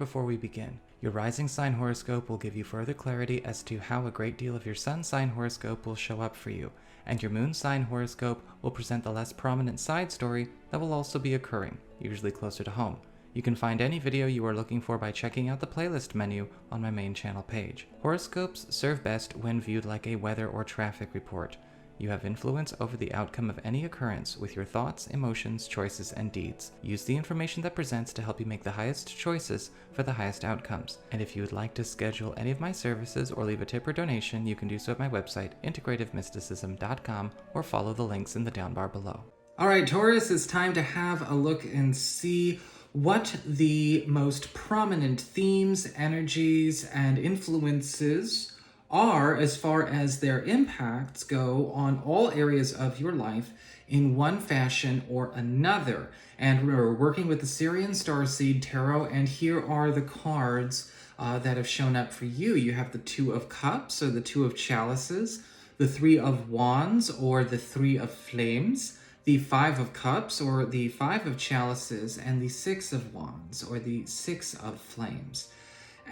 before we begin. Your rising sign horoscope will give you further clarity as to how a great deal of your sun sign horoscope will show up for you, and your moon sign horoscope will present the less prominent side story that will also be occurring, usually closer to home. You can find any video you are looking for by checking out the playlist menu on my main channel page. Horoscopes serve best when viewed like a weather or traffic report. You have influence over the outcome of any occurrence with your thoughts, emotions, choices, and deeds. Use the information that presents to help you make the highest choices for the highest outcomes. And if you would like to schedule any of my services or leave a tip or donation, you can do so at my website, integrativemysticism.com, or follow the links in the down bar below. All right, Taurus, it's time to have a look and see what the most prominent themes, energies, and influences are as far as their impacts go on all areas of your life in one fashion or another. And we're working with the Syrian Starseed Tarot, and here are the cards that have shown up for you. You have the Two of Cups, or the Two of Chalices, the Three of Wands, or the Three of Flames, the Five of Cups, or the Five of Chalices, and the Six of Wands, or the Six of Flames.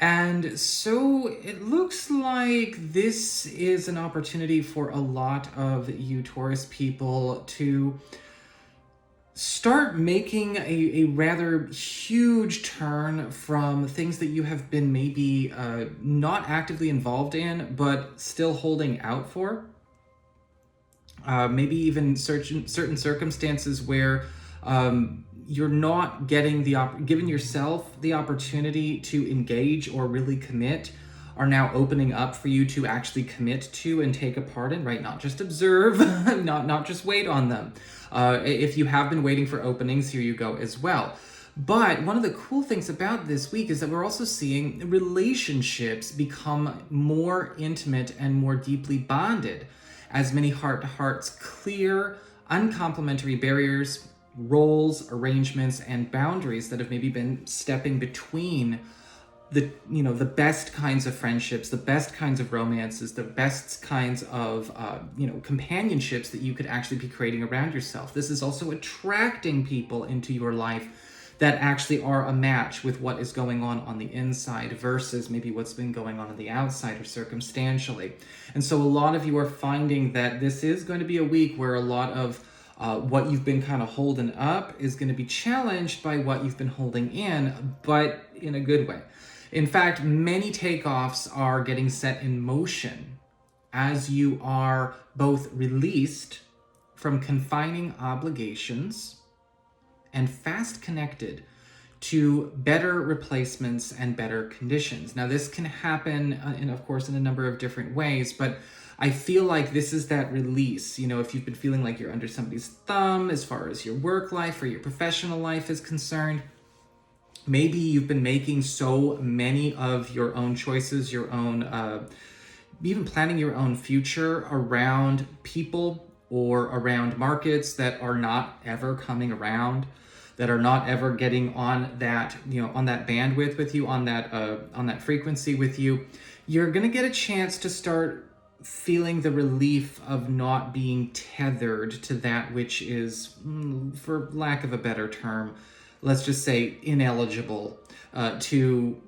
And so it looks like this is an opportunity for a lot of you Taurus people to start making a rather huge turn from things that you have been maybe not actively involved in, but still holding out for. Maybe even certain circumstances where you're not getting giving yourself the opportunity to engage or really commit, are now opening up for you to actually commit to and take a part in, right? Not just observe, not just wait on them. If you have been waiting for openings, here you go as well. But one of the cool things about this week is that we're also seeing relationships become more intimate and more deeply bonded, as many heart-to-hearts clear uncomplimentary barriers, roles, arrangements, and boundaries that have maybe been stepping between the best kinds of friendships, the best kinds of romances, the best kinds of companionships that you could actually be creating around yourself. This is also attracting people into your life that actually are a match with what is going on the inside versus maybe what's been going on the outside or circumstantially. And so a lot of you are finding that this is going to be a week where a lot of what you've been kind of holding up is going to be challenged by what you've been holding in, but in a good way. In fact, many takeoffs are getting set in motion as you are both released from confining obligations and fast connected to better replacements and better conditions. Now, this can happen, of course, in a number of different ways, but I feel like this is that release. If you've been feeling like you're under somebody's thumb as far as your work life or your professional life is concerned, maybe you've been making so many of your own choices, your own, even planning your own future around people or around markets that are not ever coming around, that are not ever getting on that, on that bandwidth with you, on that frequency with you. You're gonna get a chance to start feeling the relief of not being tethered to that which is, for lack of a better term, let's just say ineligible to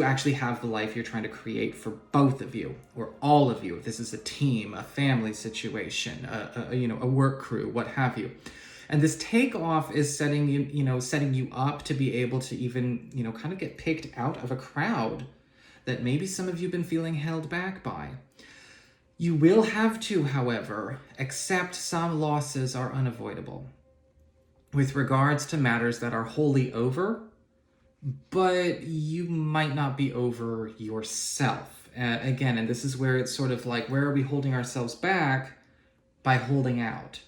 actually have the life you're trying to create for both of you or all of you. If this is a team, a family situation, a work crew, what have you. And this takeoff is setting you up to be able to even, kind of get picked out of a crowd that maybe some of you have been feeling held back by. You will have to, however, accept some losses are unavoidable with regards to matters that are wholly over, but you might not be over yourself. Again, and this is where it's sort of like, where are we holding ourselves back? By holding out.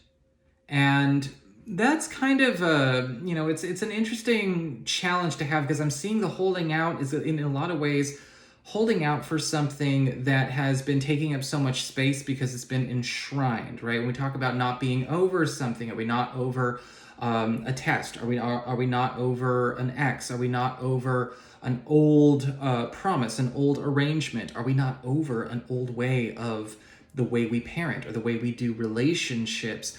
And that's kind of it's an interesting challenge to have, because I'm seeing the holding out is in a lot of ways holding out for something that has been taking up so much space because it's been enshrined, right? When we talk about not being over something, are we not over a test? Are we not over an ex? Are we not over an old promise, an old arrangement? Are we not over an old way of the way we parent or the way we do relationships?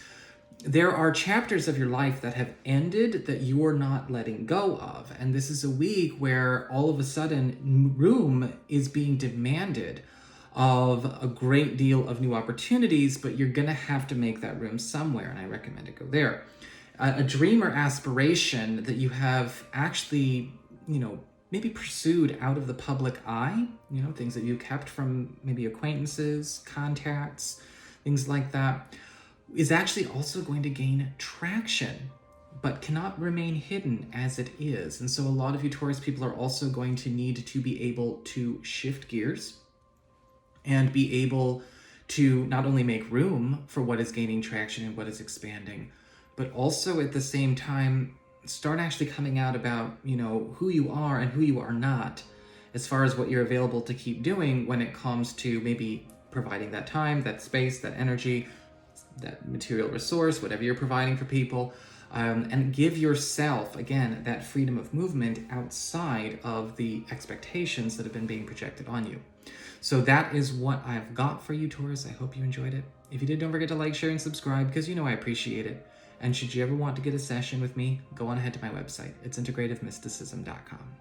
there are chapters of your life that have ended that you are not letting go of. And this is a week where all of a sudden room is being demanded of a great deal of new opportunities, but you're going to have to make that room somewhere. And I recommend to go there. A dream or aspiration that you have actually, maybe pursued out of the public eye, things that you kept from maybe acquaintances, contacts, things like that, is actually also going to gain traction, but cannot remain hidden as it is. And so a lot of you Taurus people are also going to need to be able to shift gears and be able to not only make room for what is gaining traction and what is expanding, but also at the same time start actually coming out about, who you are and who you are not, as far as what you're available to keep doing when it comes to maybe providing that time, that space, that energy, that material resource, whatever you're providing for people, and give yourself, again, that freedom of movement outside of the expectations that have been being projected on you. So that is what I've got for you, Taurus. I hope you enjoyed it. If you did, don't forget to like, share, and subscribe, because I appreciate it. And should you ever want to get a session with me, go on ahead to my website. It's integrativemysticism.com.